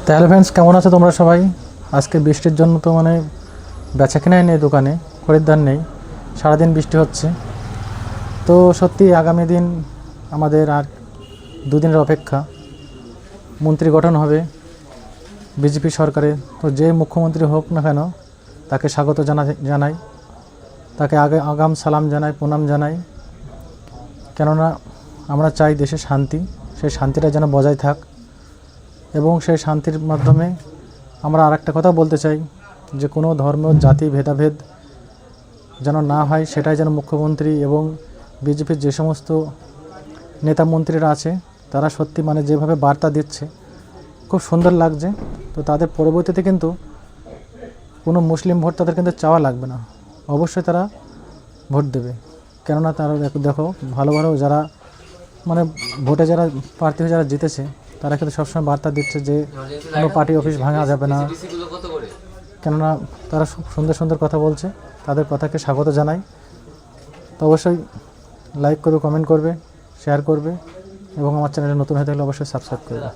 তাহলে ফ্রেন্ডস, কেমন আছো তোমরা সবাই? আজকে বৃষ্টির জন্য তো বেচাকেনাই নেই, দোকানে খরিদ্দার নেই, সারাদিন বৃষ্টি হচ্ছে। তো সত্যি আগামী দিন আমাদের আর দুদিনের অপেক্ষা। মন্ত্রী গঠন হবে বিজেপি সরকারে। তো যে মুখ্যমন্ত্রী হোক না কেন, তাকে স্বাগত জানাই, তাকে আগাম সালাম জানাই, প্রণাম জানাই। কেননা আমরা চাই দেশে শান্তি, সেই শান্তিটা যেন বজায় থাক। এবং সেই শান্তির মাধ্যমে আমরা আরেকটা কথা বলতে চাই যে কোনো ধর্ম, জাতি, ভেদাভেদ যেন না হয়, সেটাই যেন মুখ্যমন্ত্রী এবং বিজেপির যে সমস্ত নেতা মন্ত্রীরা আছে তারা সত্যি যেভাবে বার্তা দিচ্ছে, খুব সুন্দর লাগছে। তো তাদের পরবর্তীতে কিন্তু কোনো মুসলিম ভোট তাদের কিন্তু চাওয়া লাগবে না, অবশ্যই তারা ভোট দেবে। কেননা তারা দেখো ভালো ভালো যারা ভোটে যারা প্রার্থী হয়ে যারা জিতেছে, তারা কিন্তু সবসময় বার্তা দিচ্ছে যে কোনো পার্টি অফিস ভাঙা যাবে না। কেননা তারা খুব সুন্দর সুন্দর কথা বলছে, তাদের কথাকে স্বাগত জানাই। তো অবশ্যই লাইক করবে, কমেন্ট করবে, শেয়ার করবে এবং আমার চ্যানেলে নতুন হয়ে থাকলে অবশ্যই সাবস্ক্রাইব করবে।